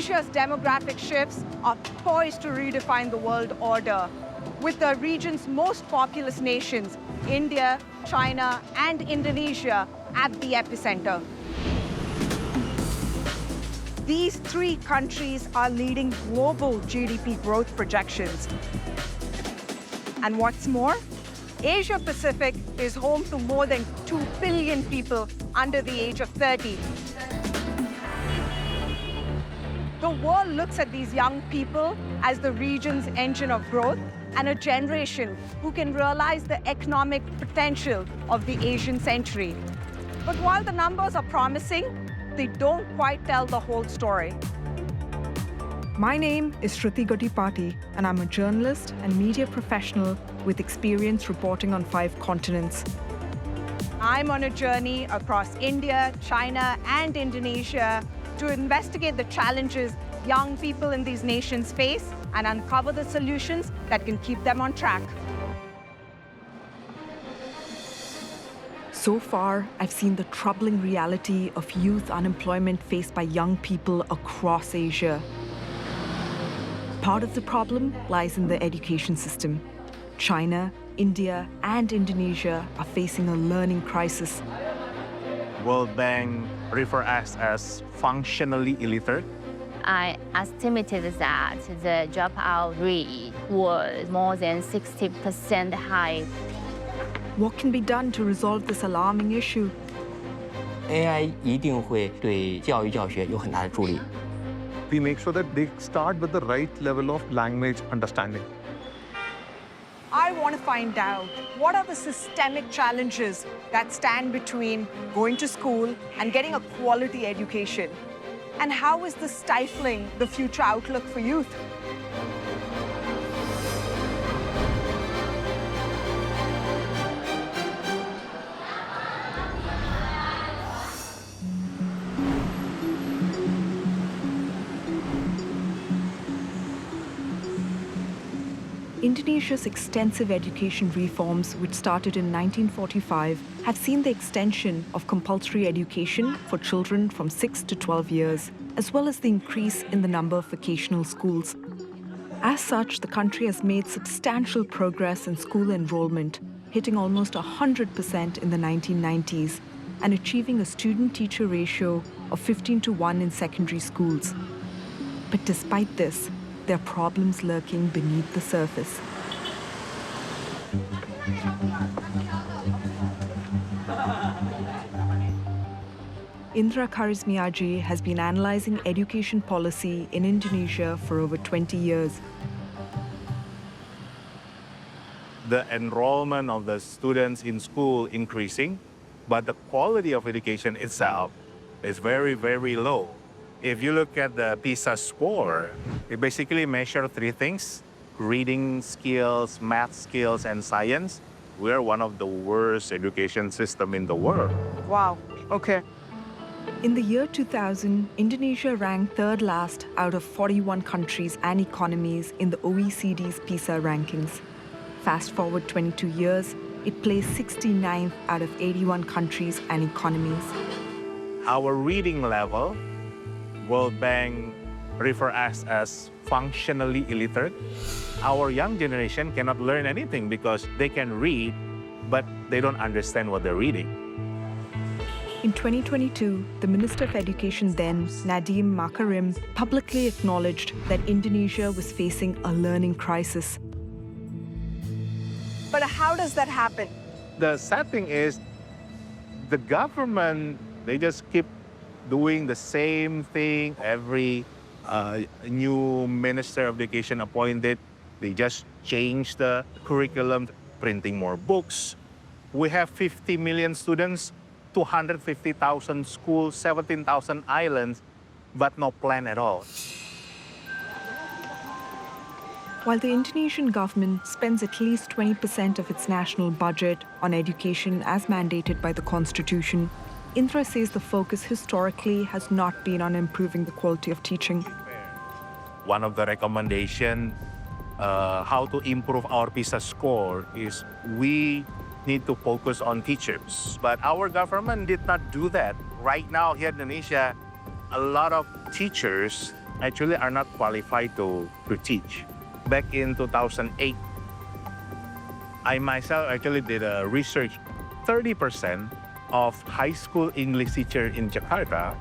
Asia's demographic shifts are poised to redefine the world order, with the region's most populous nations, India, China, and Indonesia, at the epicenter. These three countries are leading global GDP growth projections. And what's more, Asia Pacific is home to more than 2 billion people under the age of 30. The world looks at these young people as the region's engine of growth and a generation who can realize the economic potential of the Asian century. But while the numbers are promising, they don't quite tell the whole story. My name is Sruthi Gottipati, and I'm a journalist and media professional with experience reporting on 5 continents. I'm on a journey across India, China, and Indonesia to investigate the challenges young people in these nations face and uncover the solutions that can keep them on track. So far, I've seen the troubling reality of youth unemployment faced by young people across Asia. Part of the problem lies in the education system. China, India, and Indonesia are facing a learning crisis. World Bank refer us as functionally illiterate. I estimated that the dropout rate was more than 60% high. What can be done to resolve this alarming issue? AI 一定会对教育教学有很大的助力。 We make sure that they start with the right level of language understanding. I want to find out what are the systemic challenges that stand between going to school and getting a quality education? And how is this stifling the future outlook for youth? Indonesia's extensive education reforms, which started in 1945, have seen the extension of compulsory education for children from 6 to 12 years, as well as the increase in the number of vocational schools. As such, the country has made substantial progress in school enrollment, hitting almost 100% in the 1990s and achieving a student-teacher ratio of 15:1 in secondary schools. But despite this, there are problems lurking beneath the surface. Indra Karismiaji has been analyzing education policy in Indonesia for over 20 years. The enrollment of the students in school increasing, but the quality of education itself is very, very low. If you look at the PISA score, it basically measures 3 things: reading skills, math skills, and science. We're one of the worst education systems in the world. Wow, okay. In the year 2000, Indonesia ranked 3rd last out of 41 countries and economies in the OECD's PISA rankings. Fast forward 22 years, it placed 69th out of 81 countries and economies. Our reading level, World Bank refer us as functionally illiterate. Our young generation cannot learn anything because they can read, but they don't understand what they're reading. In 2022, the Minister of Education then, Nadiem Makarim, publicly acknowledged that Indonesia was facing a learning crisis. But how does that happen? The sad thing is, the government, they just keep doing the same thing. Every new Minister of Education appointed, they just change the curriculum, printing more books. We have 50 million students, 250,000 schools, 17,000 islands, but no plan at all. While the Indonesian government spends at least 20% of its national budget on education as mandated by the constitution, Indra says the focus historically has not been on improving the quality of teaching. One of the recommendations how to improve our PISA score is we need to focus on teachers. But our government did not do that. Right now here in Indonesia, a lot of teachers, actually are not qualified to teach. Back in 2008, I myself actually did a research. 30% of high school English teachers in Jakarta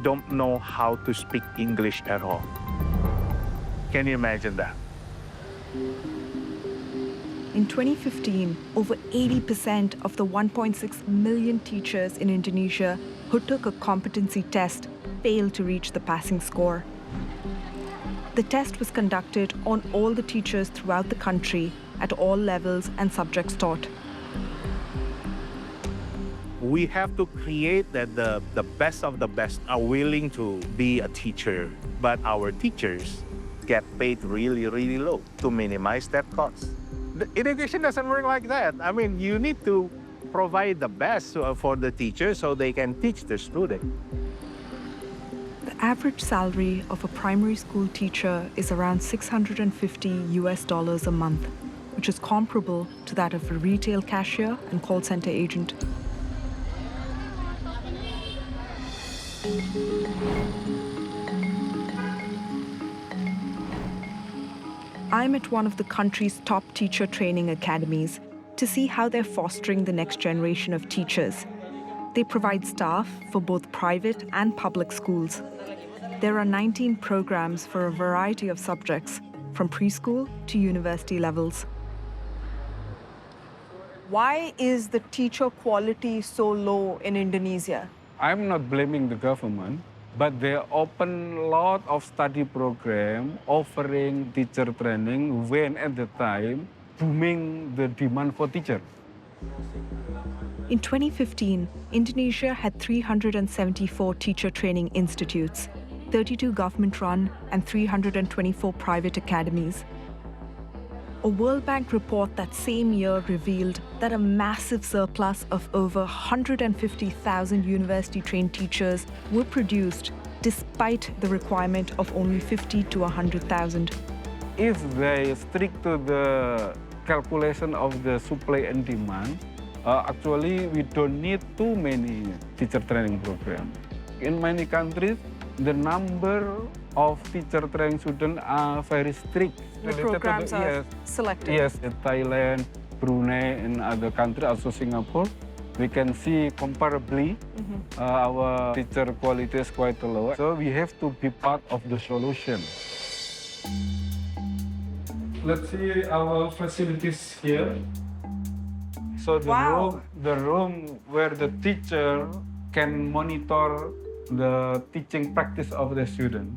don't know how to speak English at all. Can you imagine that? In 2015, over 80% of the 1.6 million teachers in Indonesia who took a competency test failed to reach the passing score. The test was conducted on all the teachers throughout the country at all levels and subjects taught. We have to create that the best of the best are willing to be a teacher, but our teachers get paid really, really low to minimize that cost. The education doesn't work like that. I mean, you need to provide the best for the teachers so they can teach the student. The average salary of a primary school teacher is around $650 a month, which is comparable to that of a retail cashier and call center agent. I'm at one of the country's top teacher training academies to see how they're fostering the next generation of teachers. They provide staff for both private and public schools. There are 19 programs for a variety of subjects, from preschool to university levels. Why is the teacher quality so low in Indonesia? I'm not blaming the government, but they open a lot of study program offering teacher training when at the time booming the demand for teacher. In 2015, Indonesia had 374 teacher training institutes, 32 government-run and 324 private academies. A World Bank report that same year revealed that a massive surplus of over 150,000 university-trained teachers were produced despite the requirement of only 50 to 100,000. If they stick to the calculation of the supply and demand, actually we don't need too many teacher training programs. In many countries, the number of teacher training students are very strict. The programs are selected. Yes, in Thailand, Brunei, and other countries, also Singapore, we can see comparably our teacher quality is quite low. So we have to be part of the solution. Let's see our facilities here. So the room where the teacher can monitor the teaching practice of the student.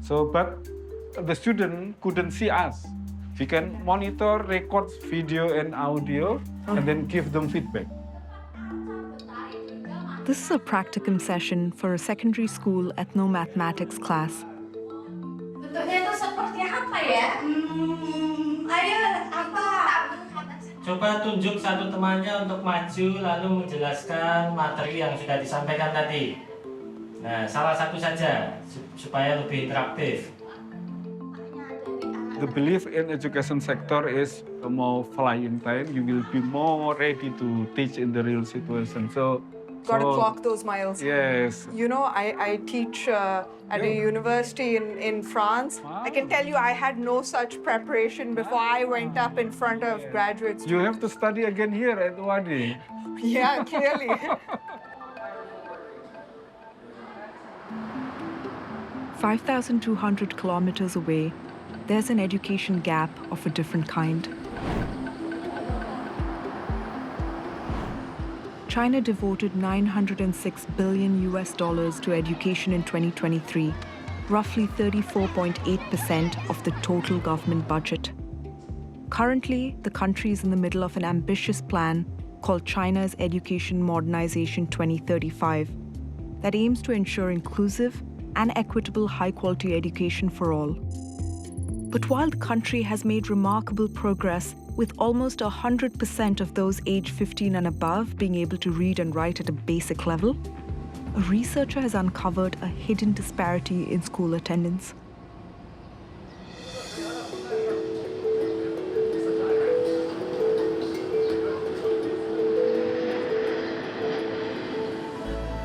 So, but the student couldn't see us. We can monitor, record video and audio, and then give them feedback. This is a practicum session for a secondary school ethno-mathematics class. Bentuknya itu seperti apa ya? Ayo, apa? Coba tunjuk satu temannya untuk maju lalu menjelaskan materi yang sudah disampaikan tadi. Nah, salah satu saja supaya lebih interaktif. The belief in education sector is more flying time. You will be more ready to teach in the real situation. Got to clock those miles. Yes. You know, I teach at a university in France. Wow. I can tell you I had no such preparation before I went up in front of graduates. You have to study again here at Wadi. Yeah, clearly. 5,200 kilometers away, there's an education gap of a different kind. China devoted $906 billion to education in 2023, roughly 34.8% of the total government budget. Currently, the country is in the middle of an ambitious plan called China's Education Modernization 2035 that aims to ensure inclusive and equitable high-quality education for all. But while the country has made remarkable progress, with almost 100% of those aged 15 and above being able to read and write at a basic level, a researcher has uncovered a hidden disparity in school attendance.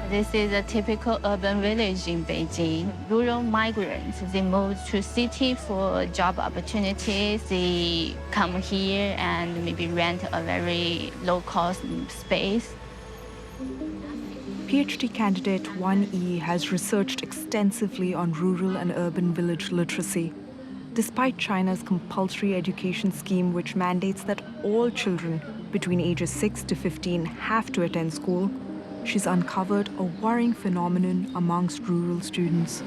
This is a typical urban village in Beijing. Rural migrants, they move to city for job opportunities. They come here and maybe rent a very low-cost space. PhD candidate 1E has researched extensively on rural and urban village literacy. Despite China's compulsory education scheme, which mandates that all children between ages 6 to 15 have to attend school, she's uncovered a worrying phenomenon amongst rural students.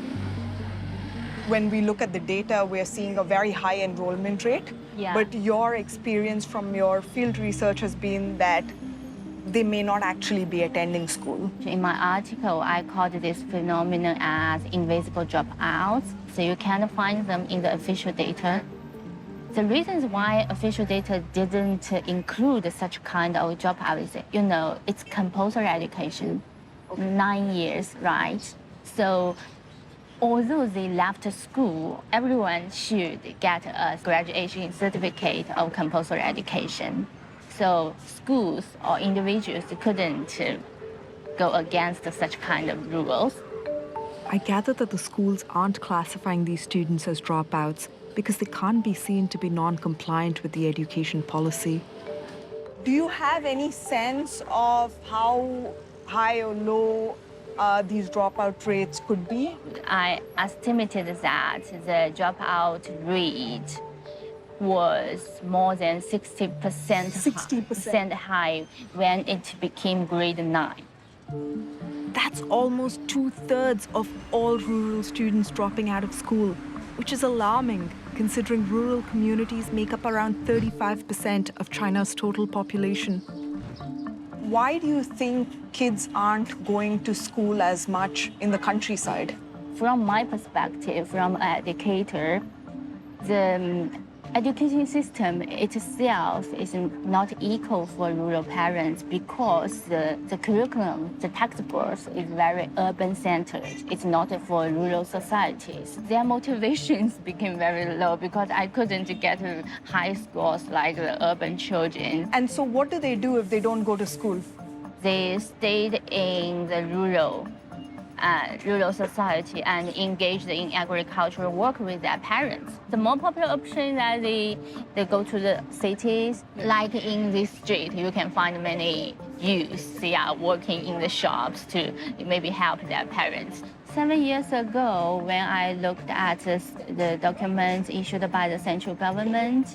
When we look at the data, we're seeing a very high enrollment rate. Yeah. But your experience from your field research has been that they may not actually be attending school. In my article, I called this phenomenon as invisible dropouts. So you can't find them in the official data. The reasons why official data didn't include such kind of dropout is, it's compulsory education, 9 years, right? So although they left school, everyone should get a graduation certificate of compulsory education. So schools or individuals couldn't go against such kind of rules. I gather that the schools aren't classifying these students as dropouts because they can't be seen to be non-compliant with the education policy. Do you have any sense of how high or low these dropout rates could be? I estimated that the dropout rate was more than 60% 60% high when it became grade 9. That's almost 2/3 of all rural students dropping out of school, which is alarming considering rural communities make up around 35% of China's total population. Why do you think kids aren't going to school as much in the countryside? From my perspective, from an educator, the education system itself is not equal for rural parents because the curriculum, the textbooks is very urban-centered. It's not for rural societies. Their motivations became very low because I couldn't get high scores like the urban children. And so what do they do if they don't go to school? They stayed in the rural society and engaged in agricultural work with their parents. The more popular option is that they go to the cities. Like in this street, you can find many youths. They are working in the shops to maybe help their parents. 7 years ago, when I looked at the documents issued by the central government,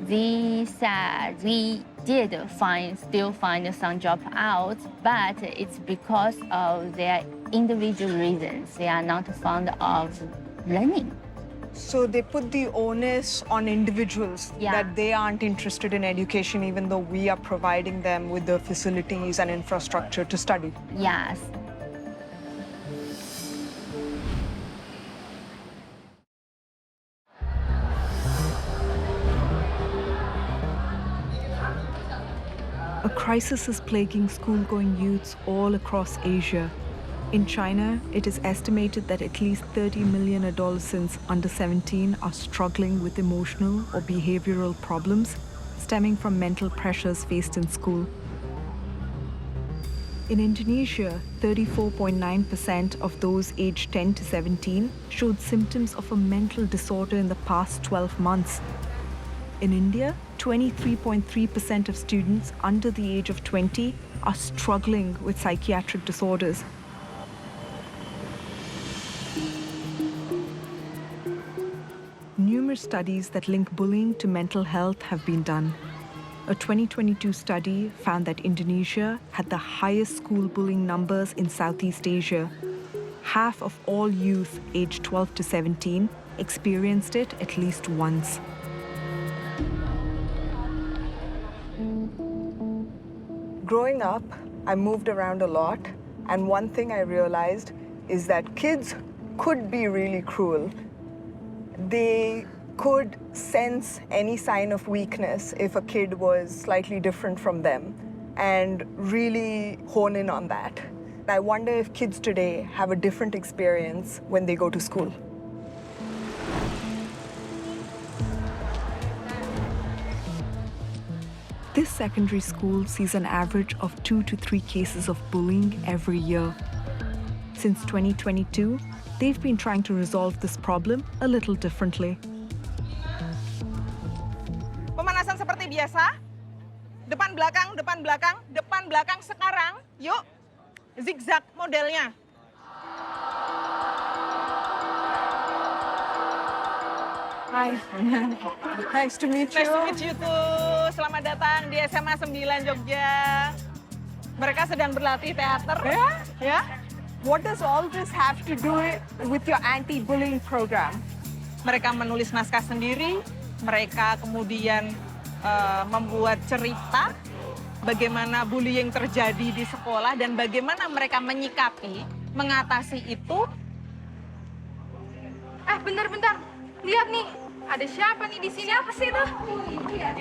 they said we did still find some dropouts, but it's because of their individual reasons. They are not fond of learning. So they put the onus on individuals Yeah. that they aren't interested in education even though we are providing them with the facilities and infrastructure to study. Yes. A crisis is plaguing school-going youths all across Asia. In China, it is estimated that at least 30 million adolescents under 17 are struggling with emotional or behavioral problems stemming from mental pressures faced in school. In Indonesia, 34.9% of those aged 10 to 17 showed symptoms of a mental disorder in the past 12 months. In India, 23.3% of students under the age of 20 are struggling with psychiatric disorders. Numerous studies that link bullying to mental health have been done. A 2022 study found that Indonesia had the highest school bullying numbers in Southeast Asia. Half of all youth aged 12 to 17 experienced it at least once. Growing up, I moved around a lot, and one thing I realized is that kids could be really cruel. They could sense any sign of weakness if a kid was slightly different from them and really hone in on that. I wonder if kids today have a different experience when they go to school. This secondary school sees an average of 2 to 3 cases of bullying every year. Since 2022, they've been trying to resolve this problem a little differently. Pemanasan seperti biasa. Depan belakang, depan belakang, depan belakang sekarang. Yuk, zigzag modelnya. Hai. Nice to meet you. Nice to meet you too. Selamat datang di SMA 9 Jogja. Mereka sedang berlatih teater. Ya? What does all this have to do with your anti-bullying program? Mereka menulis naskah sendiri, mereka kemudian membuat cerita bagaimana bullying terjadi di sekolah dan bagaimana mereka menyikapi, mengatasi itu. Bentar-bentar. Lihat nih, ada siapa nih di sini? Siapa sih itu? Ya,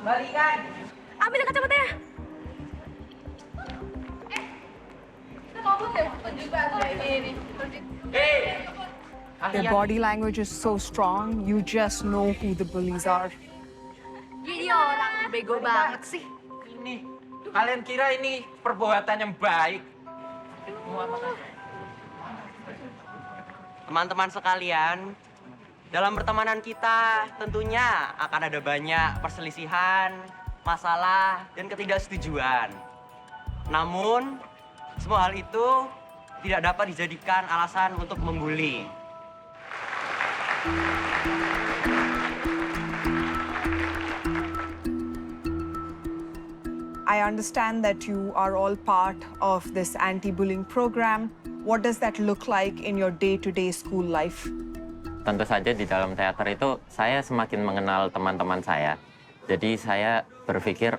Balikan. ambil kacamatanya. Kita ngomong deh, juga ini. Their body language is so strong, you just know who the bullies are. Gini orang bego banget sih. Ini, kalian kira ini perbuatan yang baik? Teman-teman sekalian, dalam pertemanan kita tentunya akan ada banyak perselisihan, masalah, dan ketidaksetujuan. Namun, semua hal itu tidak dapat dijadikan alasan untuk membuli. I understand that you are all part of this anti-bullying program. What does that look like in your day-to-day school life? Tentu saja di dalam teater itu saya semakin mengenal teman-teman saya. Jadi saya berpikir,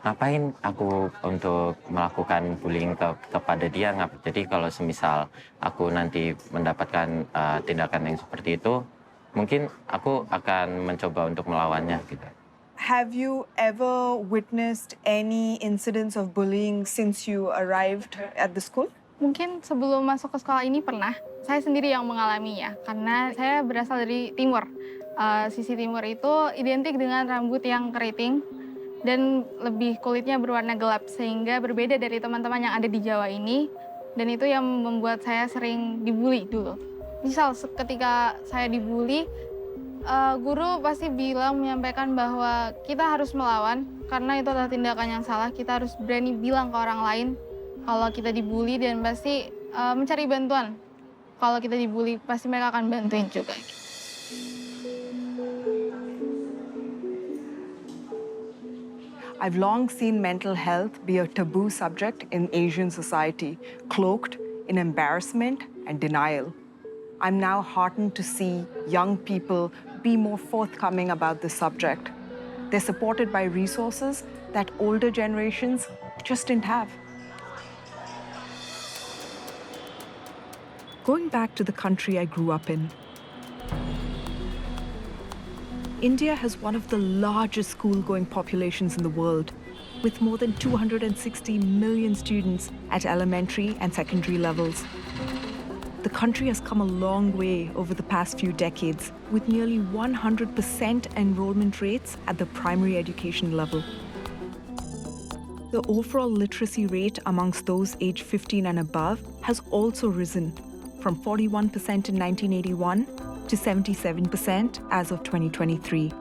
ngapain aku untuk melakukan bullying kepada dia? Jadi kalau semisal aku nanti mendapatkan tindakan yang seperti itu, mungkin aku akan mencoba untuk melawannya gitu. Have you ever witnessed any incidents of bullying since you arrived at the school? Mungkin sebelum masuk ke sekolah ini pernah. Saya sendiri yang mengalaminya, karena saya berasal dari timur. Sisi timur itu identik dengan rambut yang keriting dan lebih kulitnya berwarna gelap, sehingga berbeda dari teman-teman yang ada di Jawa ini. Dan itu yang membuat saya sering dibully dulu. Misal ketika saya dibully, guru pasti menyampaikan bahwa kita harus melawan, karena itu adalah tindakan yang salah. Kita harus berani bilang ke orang lain kalau kita dibully dan pasti mencari bantuan. Kalau kita dibully, pasti mereka akan bantuin juga. I've long seen mental health be a taboo subject in Asian society, cloaked in embarrassment and denial. I'm now heartened to see young people be more forthcoming about this subject. They're supported by resources that older generations just didn't have. Going back to the country I grew up in, India has one of the largest school-going populations in the world, with more than 260 million students at elementary and secondary levels. The country has come a long way over the past few decades, with nearly 100% enrollment rates at the primary education level. The overall literacy rate amongst those aged 15 and above has also risen, from 41% in 1981 to 77% as of 2023.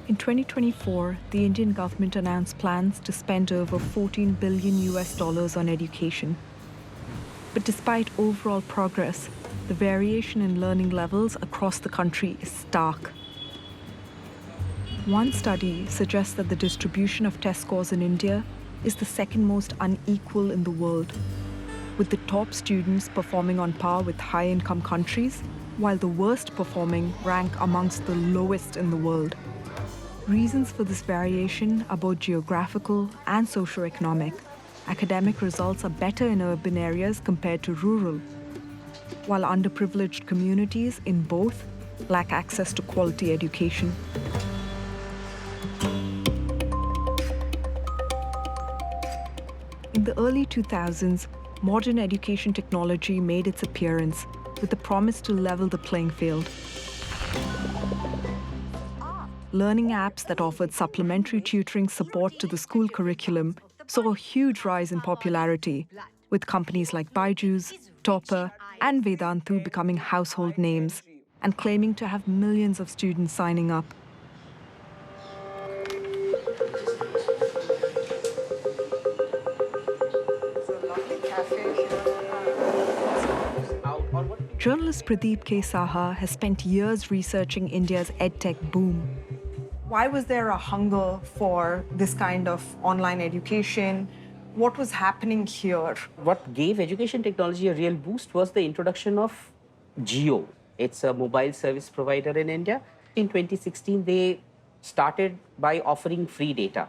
In 2024, the Indian government announced plans to spend over $14 billion on education. But despite overall progress, the variation in learning levels across the country is stark. One study suggests that the distribution of test scores in India is the second most unequal in the world, with the top students performing on par with high-income countries, while the worst performing rank amongst the lowest in the world. Reasons for this variation are both geographical and socioeconomic. Academic results are better in urban areas compared to rural, while underprivileged communities in both lack access to quality education. In the early 2000s, modern education technology made its appearance with the promise to level the playing field. learning apps that offered supplementary tutoring support to the school curriculum saw a huge rise in popularity, with companies like Byju's, Topper, and Vedantu becoming household names and claiming to have millions of students signing up. Journalist Pradeep K. Saha has spent years researching India's edtech boom. Why was there a hunger for this kind of online education? What was happening here? What gave education technology a real boost was the introduction of Jio. It's a mobile service provider in India. In 2016, they started by offering free data,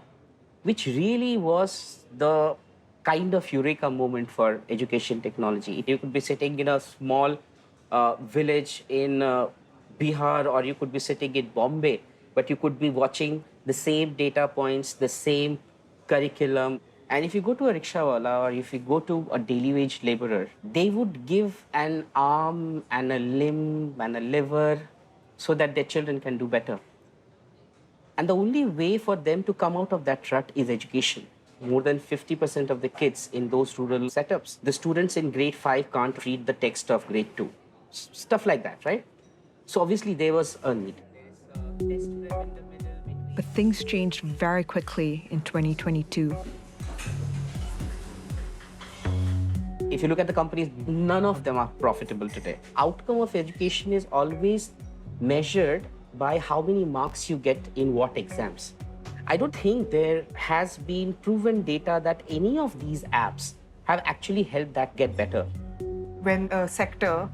which really was the kind of eureka moment for education technology. You could be sitting in a small village in Bihar, or you could be sitting in Bombay, but you could be watching the same data points, the same curriculum. And if you go to a rickshawala or if you go to a daily wage laborer, they would give an arm and a limb and a liver so that their children can do better. And the only way for them to come out of that rut is education. More than 50% of the kids in those rural setups, the students in grade 5 can't read the text of grade 2. Stuff like that, right? So obviously there was a need. But things changed very quickly in 2022. If you look at the companies, none of them are profitable today. Outcome of education is always measured by how many marks you get in what exams. I don't think there has been proven data that any of these apps have actually helped that get better. When a sector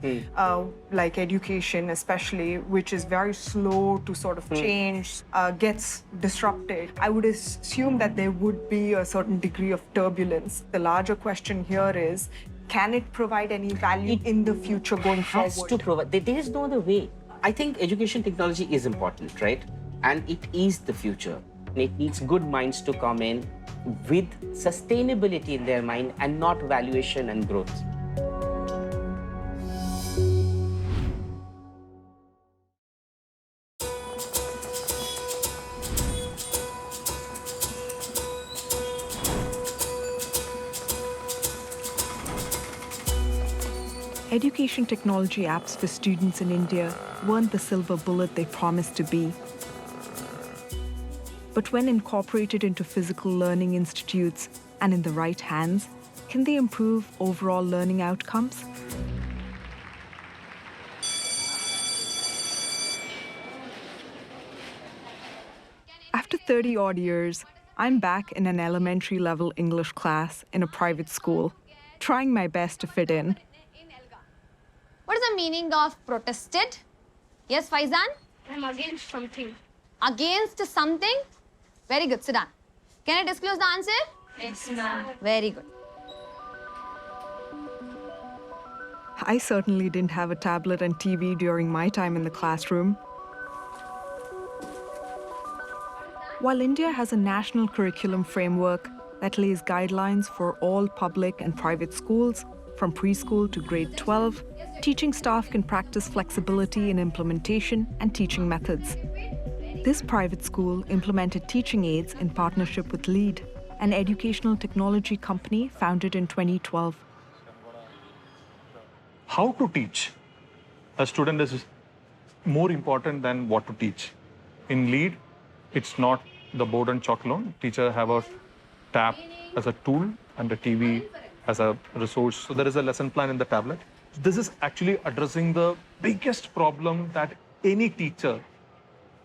like education especially, which is very slow to sort of change, gets disrupted, I would assume that there would be a certain degree of turbulence. The larger question here is, can it provide any value in the future going forward? It has to provide. There is no other way. I think education technology is important, right? And it is the future. It needs good minds to come in with sustainability in their mind and not valuation and growth. Education technology apps for students in India weren't the silver bullet they promised to be. But when incorporated into physical learning institutes and in the right hands, can they improve overall learning outcomes? After 30-odd years, I'm back in an elementary-level English class in a private school, trying my best to fit in. What is the meaning of protested? Yes, Faizan? I'm against something. Against something? Very good, sit down. Can I disclose the answer? Yes, ma'am. Very good. I certainly didn't have a tablet and TV during my time in the classroom. While India has a national curriculum framework that lays guidelines for all public and private schools, from preschool to grade 12, teaching staff can practice flexibility in implementation and teaching methods. This private school implemented teaching aids in partnership with LEAD, an educational technology company founded in 2012. How to teach a student is more important than what to teach. In LEAD, it's not the board and chalk alone. Teacher have a tab as a tool and a TV as a resource. So there is a lesson plan in the tablet. This is actually addressing the biggest problem that any teacher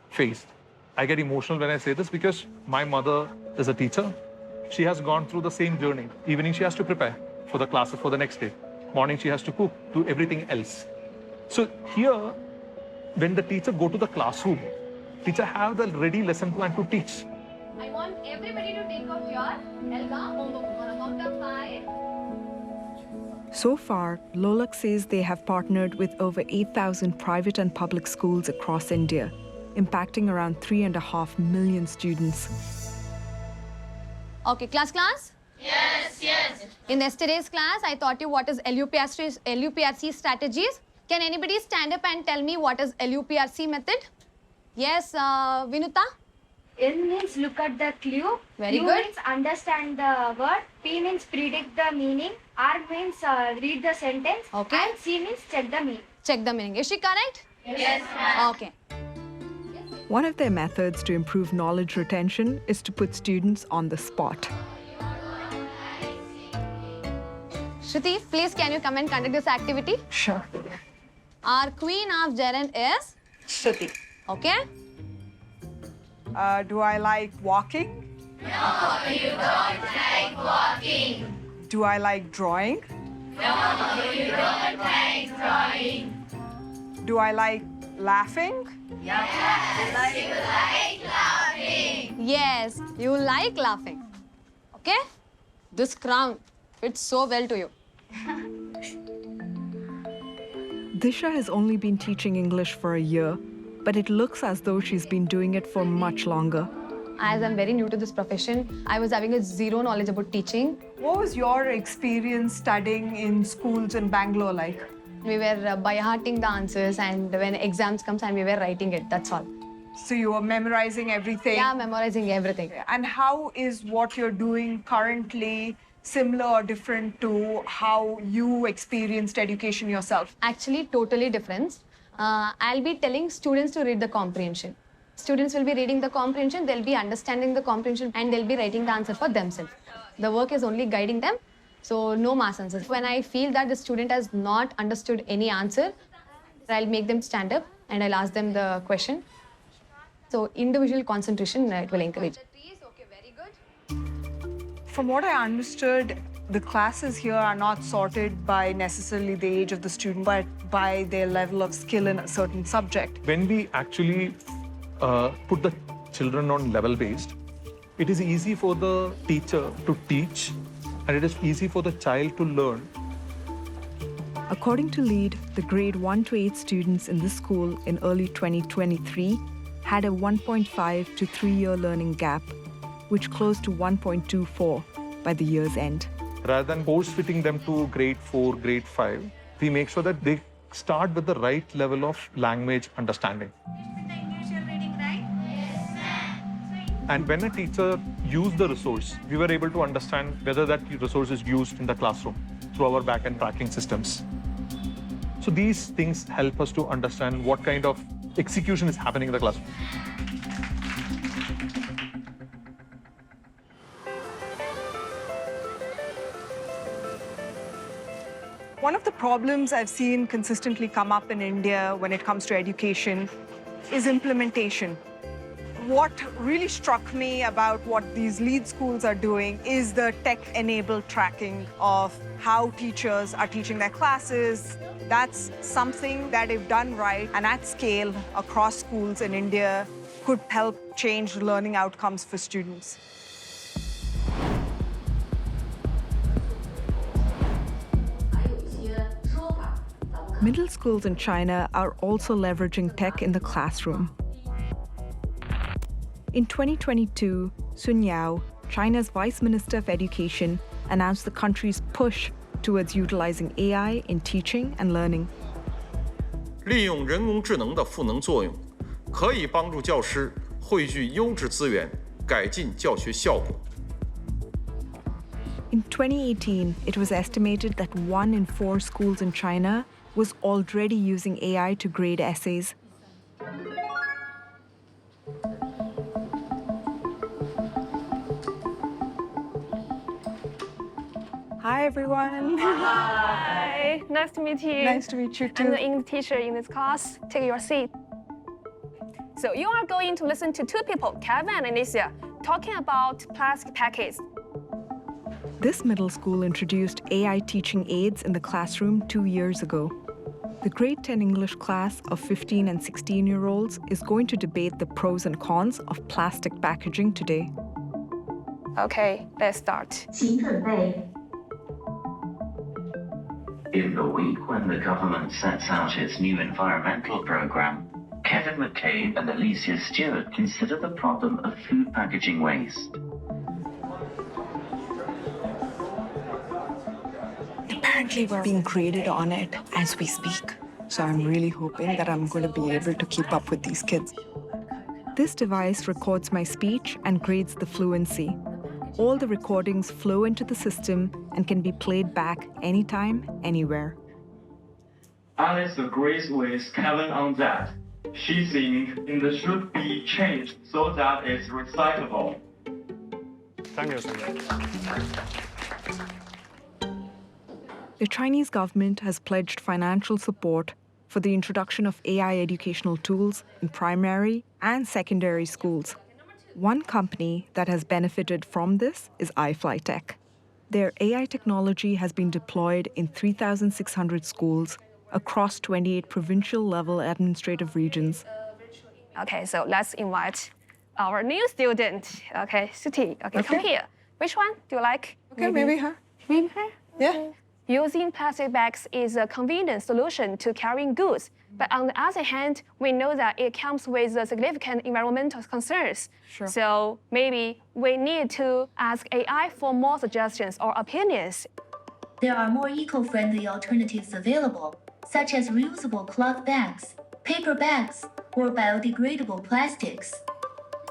faced. I get emotional when I say this because my mother is a teacher. She has gone through the same journey. Evening, she has to prepare for the classes for the next day. Morning, she has to cook, do everything else. So here, when the teacher go to the classroom, teacher have the ready lesson plan to teach. I want everybody to take off your Elga homework on a count of 5. So far, Lolak says they have partnered with over 8,000 private and public schools across India, impacting around 3.5 million students. Okay, class? Yes, yes. In yesterday's class, I taught you what is LUPRC strategies. Can anybody stand up and tell me what is LUPRC method? Yes, Vinuta? N means look at the clue. Very U good. means understand the word. P means predict the meaning. R means read the sentence. Okay. And C means check the meaning. Check the meaning. Is she correct? Yes, ma'am. Okay. One of their methods to improve knowledge retention is to put students on the spot. Shruti, please can you come and conduct this activity? Sure. Our queen of gerund is? Shruti. Okay. Do I like walking? No, you don't like walking. Do I like drawing? No, you don't like drawing. Do I like laughing? Yes, you like laughing. Yes, you like laughing. Okay? This crown fits so well to you. Disha has only been teaching English for a year, but it looks as though she's been doing it for much longer. As I'm very new to this profession, I was having a zero knowledge about teaching. What was your experience studying in schools in Bangalore like? We were by hearting the answers, and when exams comes and we were writing it, that's all. So you were memorizing everything? Yeah, memorizing everything. And how is what you're doing currently similar or different to how you experienced education yourself? Actually, totally different. I'll be telling students to read the comprehension. Students will be reading the comprehension, they'll be understanding the comprehension, and they'll be writing the answer for themselves. The work is only guiding them, so no mass answers. When I feel that the student has not understood any answer, I'll make them stand up and I'll ask them the question. So individual concentration, it will encourage. From what I understood, the classes here are not sorted by necessarily the age of the student, but by their level of skill in a certain subject. When we actually put the children on level-based, it is easy for the teacher to teach, and it is easy for the child to learn. According to LEAD, the grade 1 to 8 students in this school in early 2023 had a 1.5 to 3-year learning gap, which closed to 1.24 by the year's end. Rather than force-fitting them to grade 4, grade 5, we make sure that they start with the right level of language understanding. And when a teacher used the resource, we were able to understand whether that resource is used in the classroom through our back-end tracking systems. So these things help us to understand what kind of execution is happening in the classroom. One of the problems I've seen consistently come up in India when it comes to education is implementation. What really struck me about what these LEAD schools are doing is the tech-enabled tracking of how teachers are teaching their classes. That's something that, if done right and at scale across schools in India, could help change learning outcomes for students. Middle schools in China are also leveraging tech in the classroom. In 2022, Sun Yao, China's Vice Minister of Education, announced the country's push towards utilizing AI in teaching and learning. 利用人工智能的赋能作用，可以帮助教师汇聚优质资源，改进教学效果。 In 2018, it was estimated that 1 in 4 schools in China was already using AI to grade essays. Hi, everyone. Hi, nice to meet you. Nice to meet you, too. I'm the English teacher in this class. Take your seat. So you are going to listen to two people, Kevin and Alicia, talking about plastic packets. This middle school introduced AI teaching aids in the classroom 2 years ago. The grade 10 English class of 15 and 16-year-olds is going to debate the pros and cons of plastic packaging today. Okay, let's start. In the week when the government sets out its new environmental program, Kevin McCabe and Alicia Stewart consider the problem of food packaging waste. Apparently, we're being graded on it as we speak. So I'm really hoping that I'm going to be able to keep up with these kids. This device records my speech and grades the fluency. All the recordings flow into the system and can be played back anytime, anywhere. Alice agrees with Kevin on that. She thinks it should be changed so that it's recyclable. Thank you. The Chinese government has pledged financial support for the introduction of AI educational tools in primary and secondary schools. One company that has benefited from this is iFlyTech. Their AI technology has been deployed in 3,600 schools across 28 provincial-level administrative regions. Okay, so let's invite our new student. Okay, Sruthi. Okay, come here. Which one do you like? Okay, maybe her. Maybe her? Yeah. Using plastic bags is a convenient solution to carrying goods. But on the other hand, we know that it comes with significant environmental concerns. Sure. So maybe we need to ask AI for more suggestions or opinions. There are more eco-friendly alternatives available, such as reusable cloth bags, paper bags, or biodegradable plastics.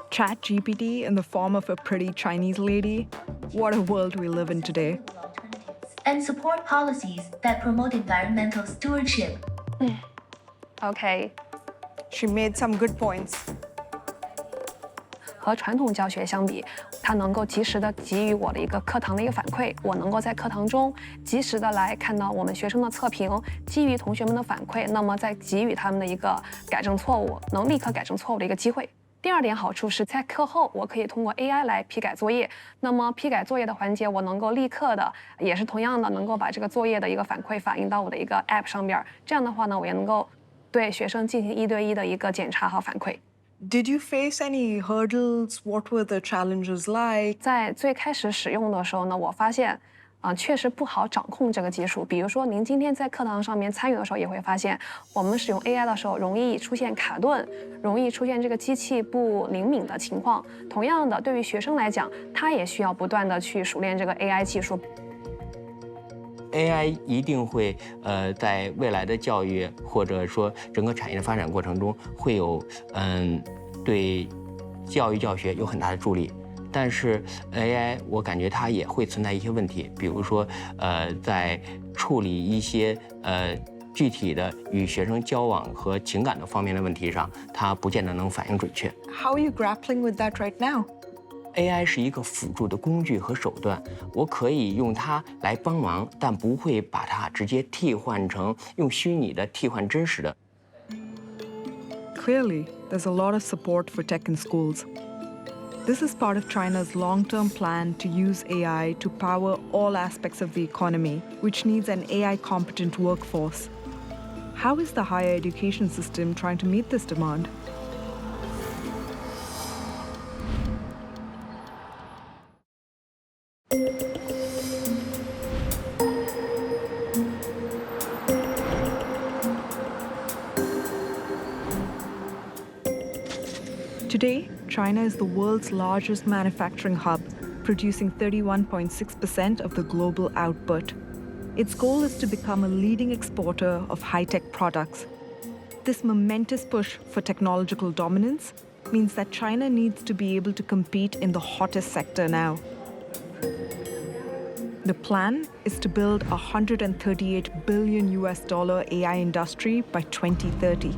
ChatGPT in the form of a pretty Chinese lady? What a world we live in today. And support policies that promote environmental stewardship. Okay. She made some good points. 和传统教学相比，它能够及时的给予我的一个课堂的一个反馈，我能够在课堂中及时的来看到我们学生的测评，基于同学们的反馈，那么再给予他们的一个改正错误，能立刻改正错误的一个机会。第二点好处是在课后，我可以通过 AI 来批改作业。那么批改作业的环节，我能够立刻的，也是同样的，能够把这个作业的一个反馈反映到我的一个 App 上边。这样的话呢，我也能够对学生进行1对1的一个检查和反馈。Did you face any hurdles? What were the challenges like? 在最开始使用的时候呢，我发现，确实不好掌控这个技术。比如说，您今天在课堂上面参与的时候，也会发现，我们使用 AI 的时候，容易出现卡顿，容易出现这个机器不灵敏的情况。同样的，对于学生来讲，他也需要不断的去熟练这个 AI 技术。AI 一定会在未来的教育或者说整个产业的发展过程中，会有对教育教学有很大的助力。但是 AI 我感觉它也会存在一些问题，比如说在处理一些具体的与学生交往和情感的方面的问题上，它不见得能反应准确。How are you grappling with that right now? AI 是一个辅助的工具和手段，我可以用它来帮忙，但不会把它直接替换成用虚拟的替换真实的。Clearly, there's a lot of support for tech in schools. This is part of China's long-term plan to use AI to power all aspects of the economy, which needs an AI-competent workforce. How is the higher education system trying to meet this demand? Today, China is the world's largest manufacturing hub, producing 31.6% of the global output. Its goal is to become a leading exporter of high-tech products. This momentous push for technological dominance means that China needs to be able to compete in the hottest sector now. The plan is to build a $138 billion AI industry by 2030.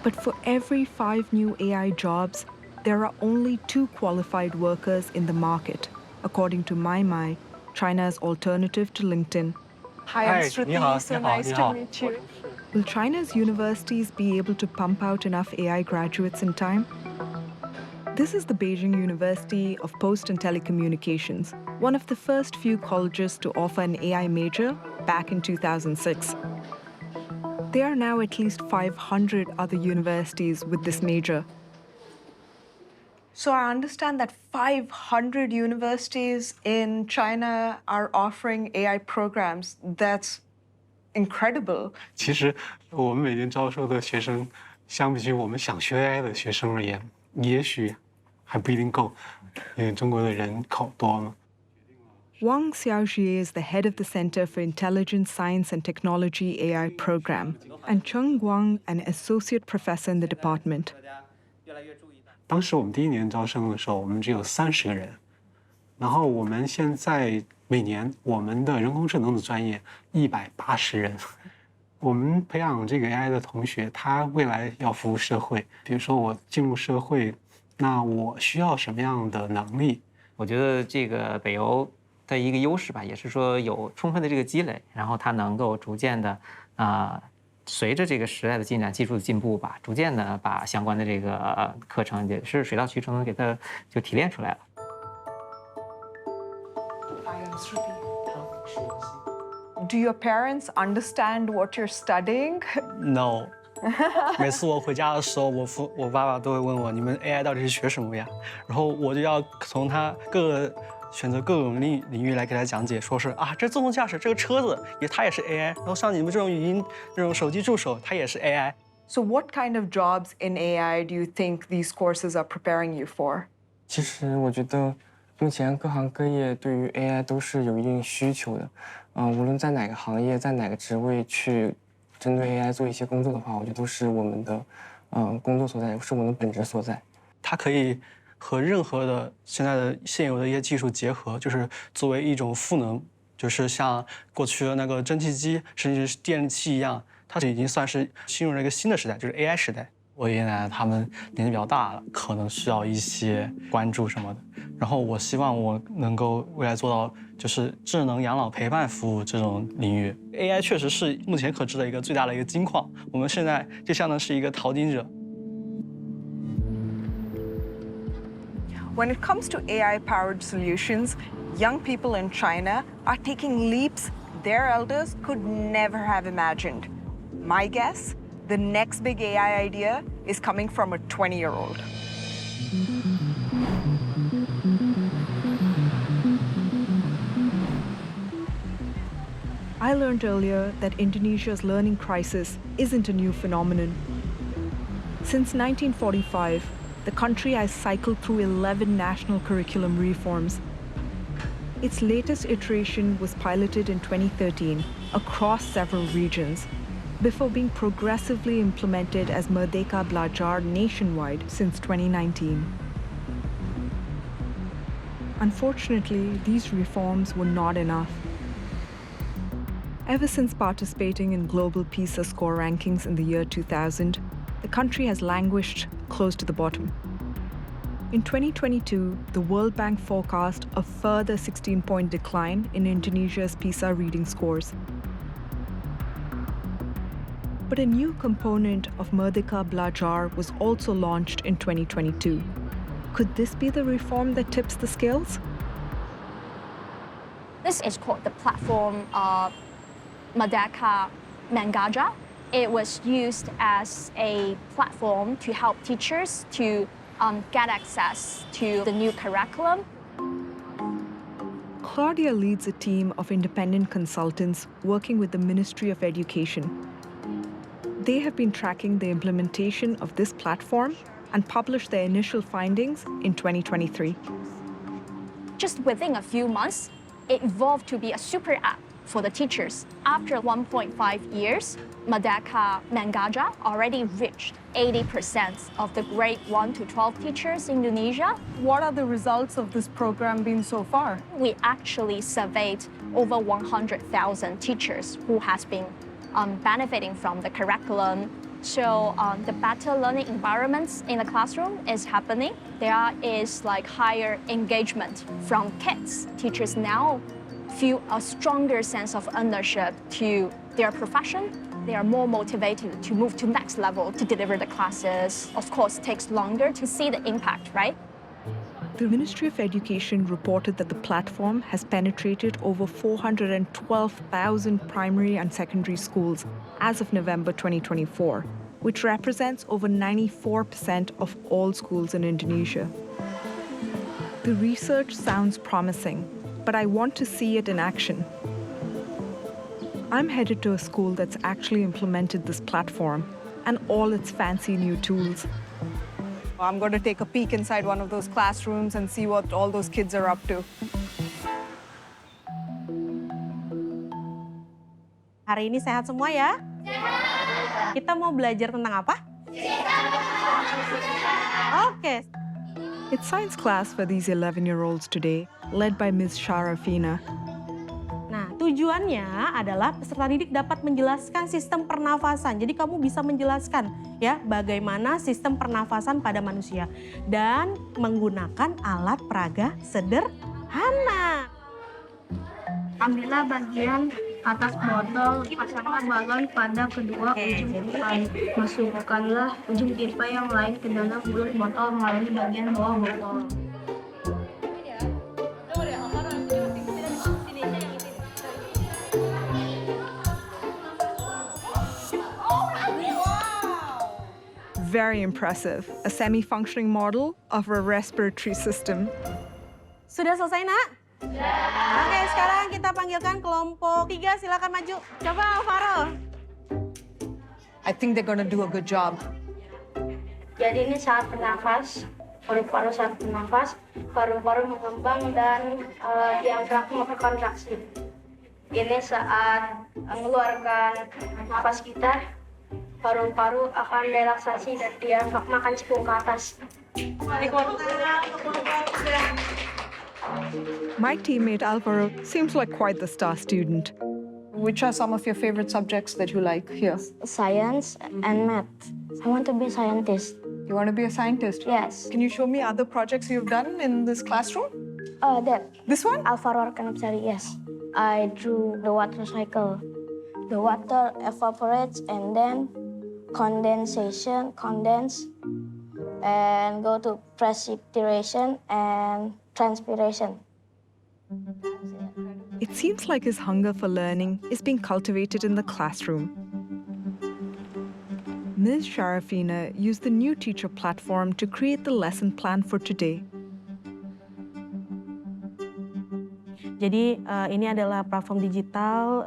But for every 5 new AI jobs, there are only 2 qualified workers in the market, according to MyMy, China's alternative to LinkedIn. Hi, I'm Sruthi. So nice to meet you. Will China's universities be able to pump out enough AI graduates in time? This is the Beijing University of Post and Telecommunications, one of the first few colleges to offer an AI major back in 2006. There are now at least 500 other universities with this major. So I understand that 500 universities in China are offering AI programs. That's incredible. 其实我们每年招收的学生，相比起我们想学 AI 的学生而言，也许还不一定够，因为中国的人口多嘛。Wang Xiaojie is the head of the Center for Intelligence, Science and Technology AI program, and Cheng Guang, an associate professor in the department. 当时我们第一年招生的时候，我们只有30个人，然后我们现在每年我们的人工智能的专业180人。我们培养这个 AI 的同学，他未来要服务社会。比如说我进入社会，那我需要什么样的能力？我觉得这个北欧的一个优势吧，也是说有充分的这个积累，然后它能够逐渐的随着这个时代的进展、技术的进步吧，逐渐的把相关的这个课程也是水到渠成的给它就提炼出来了。I am Sruthi. Do your parents understand what you're studying? No. 每次我回家的时候，我爸爸都会问我，你们 AI 到底是学什么呀？然后我就要从他选择各种领域来给他讲解，说是啊，这自动驾驶这个车子它也是 AI， 然后像你们这种语音这种手机助手，它也是 AI。So what kind of jobs in AI do you think these courses are preparing you for? 其实我觉得目前各行各业对于 AI 都是有一定需求的，无论在哪个行业，在哪个职位去针对 AI 做一些工作的话，我觉得都是我们的工作所在，是我们的本质所在。它可以和任何的现有的一些技术结合，就是作为一种赋能，就是像过去的那个蒸汽机甚至是电器一样，它已经算是进入了一个新的时代，就是 AI 时代。我爷爷奶奶他们年纪比较大了，可能需要一些关注什么的。然后我希望我能够未来做到就是智能养老陪伴服务这种领域。AI 确实是目前可知的一个最大的一个金矿，我们现在就相当是一个淘金者。When it comes to AI-powered solutions, young people in China are taking leaps their elders could never have imagined. My guess? The next big AI idea is coming from a 20-year-old. I learned earlier that Indonesia's learning crisis isn't a new phenomenon. Since 1945, the country has cycled through 11 national curriculum reforms. Its latest iteration was piloted in 2013 across several regions, before being progressively implemented as Merdeka Belajar nationwide since 2019. Unfortunately, these reforms were not enough. Ever since participating in global PISA score rankings in the year 2000, the country has languished close to the bottom. In 2022, the World Bank forecast a further 16-point decline in Indonesia's PISA reading scores. But a new component of Merdeka Belajar was also launched in 2022. Could this be the reform that tips the scales? This is called the platform Merdeka Mengajar. It was used as a platform to help teachers to get access to the new curriculum. Claudia leads a team of independent consultants working with the Ministry of Education. They have been tracking the implementation of this platform and published their initial findings in 2023. Just within a few months, it evolved to be a super app for the teachers. After 1.5 years, Merdeka Mengajar already reached 80% of the grade 1 to 12 teachers in Indonesia. What are the results of this program been so far? We actually surveyed over 100,000 teachers who has been benefiting from the curriculum. So the better learning environments in the classroom is happening. There is like higher engagement from kids. Teachers now feel a stronger sense of ownership to their profession. They are more motivated to move to next level to deliver the classes. Of course, it takes longer to see the impact, right? The Ministry of Education reported that the platform has penetrated over 412,000 primary and secondary schools as of November 2024, which represents over 94% of all schools in Indonesia. The research sounds promising, but I want to see it in action. I'm headed to a school that's actually implemented this platform and all its fancy new tools. I'm going to take a peek inside one of those classrooms and see what all those kids are up to. Hari ini sehat semua ya? Kita mau belajar tentang apa? Oke. It's science class for these 11-year-olds today, led by Ms. Sharafina. Nah, tujuannya adalah peserta didik dapat menjelaskan sistem pernafasan. Jadi kamu bisa menjelaskan ya bagaimana sistem pernafasan pada manusia dan menggunakan alat peraga sederhana. Ambillah bagian atas botol, pasanglah balon pada kedua ujung pipa. Masukkanlah ujung pipa yang lain ke dalam mulut botol melalui bagian bawah botol. Very impressive, a semi-functioning model of a respiratory system. Sudah selesai, Nak? Oke, sekarang kita panggilkan kelompok 3, silakan maju. Coba Alvaro. I think they're going to do a good job. Jadi ini saat bernafas, paru-paru saat bernafas, paru-paru mengembang dan diafragma berkontraksi. Ini saat mengeluarkan nafas kita, paru-paru akan relaksasi dan diafragma akan cebong ke atas. My teammate Alvaro seems like quite the star student. Which are some of your favorite subjects that you like here? Science and math. I want to be a scientist. You want to be a scientist? Yes. Can you show me other projects you've done in this classroom? That. This one? Alvaro Canopsari, yes. I drew the water cycle. The water evaporates and then condensation, condense, and go to precipitation and transpiration. It seems like his hunger for learning is being cultivated in the classroom. Ms. Sharafina used the new teacher platform to create the lesson plan for today. Jadi ini adalah platform digital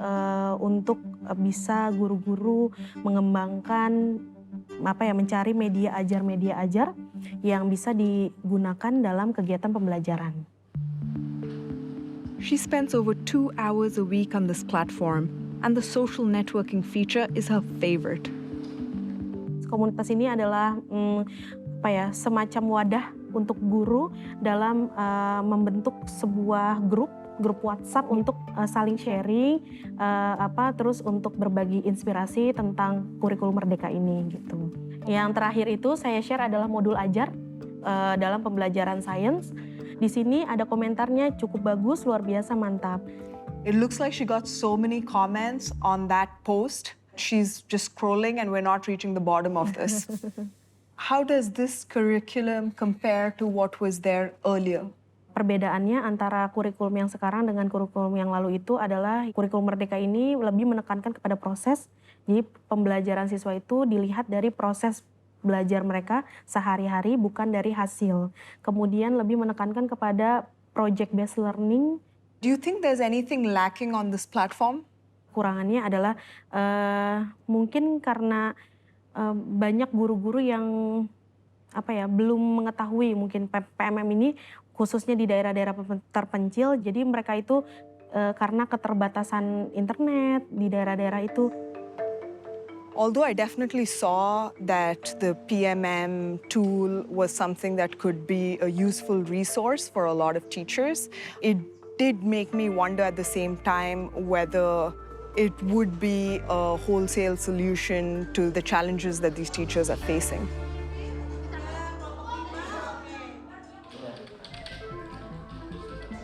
untuk bisa guru-guru mengembangkan mencari media ajar yang bisa digunakan dalam kegiatan pembelajaran. She spends over 2 hours a week on this platform, and the social networking feature is her favorite. Komunitas ini adalah semacam wadah untuk guru dalam membentuk sebuah grup WhatsApp untuk saling sharing, terus untuk berbagi inspirasi tentang kurikulum Merdeka ini gitu. Yang terakhir itu saya share adalah modul ajar dalam pembelajaran sains. Di sini ada komentarnya cukup bagus, luar biasa, mantap. It looks like she got so many comments on that post. She's just scrolling and we're not reaching the bottom of this. How does this curriculum compare to what was there earlier? Perbedaannya antara kurikulum yang sekarang dengan kurikulum yang lalu itu adalah kurikulum Merdeka ini lebih menekankan kepada proses. Jadi pembelajaran siswa itu dilihat dari proses belajar mereka sehari-hari, bukan dari hasil. Kemudian lebih menekankan kepada project based learning. Do you think there's anything lacking on this platform? Kurangannya adalah mungkin karena banyak guru-guru yang belum mengetahui mungkin PMM ini khususnya di daerah-daerah terpencil. Jadi mereka itu karena keterbatasan internet di daerah-daerah itu. Although I definitely saw that the PMM tool was something that could be a useful resource for a lot of teachers, it did make me wonder at the same time whether it would be a wholesale solution to the challenges that these teachers are facing.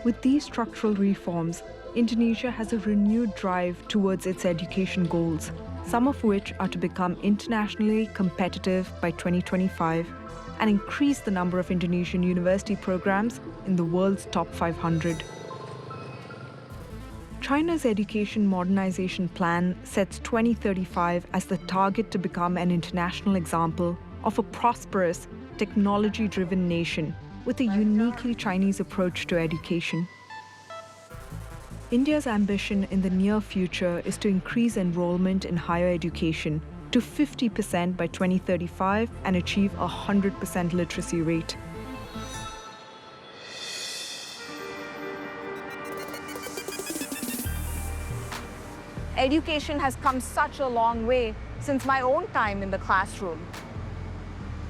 With these structural reforms, Indonesia has a renewed drive towards its education goals, some of which are to become internationally competitive by 2025 and increase the number of Indonesian university programs in the world's top 500. China's education modernization plan sets 2035 as the target to become an international example of a prosperous, technology-driven nation with a uniquely Chinese approach to education. India's ambition in the near future is to increase enrollment in higher education to 50% by 2035 and achieve a 100% literacy rate. education has come such a long way since my own time in the classroom.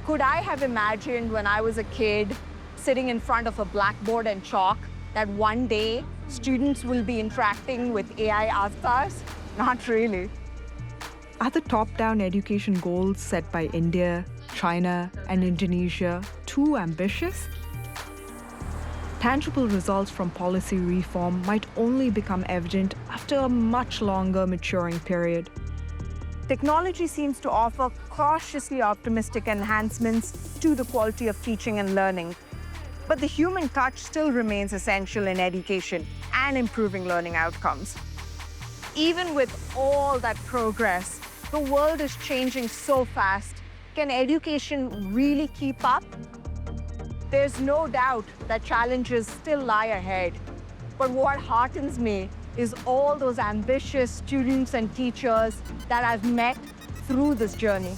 Could I have imagined when I was a kid sitting in front of a blackboard and chalk that one day students will be interacting with AI avatars? Not really. Are the top-down education goals set by India, China, and Indonesia too ambitious? Tangible results from policy reform might only become evident after a much longer maturing period. Technology seems to offer cautiously optimistic enhancements to the quality of teaching and learning. But the human touch still remains essential in education and improving learning outcomes. Even with all that progress, the world is changing so fast. Can education really keep up? There's no doubt that challenges still lie ahead. But what heartens me is all those ambitious students and teachers that I've met through this journey.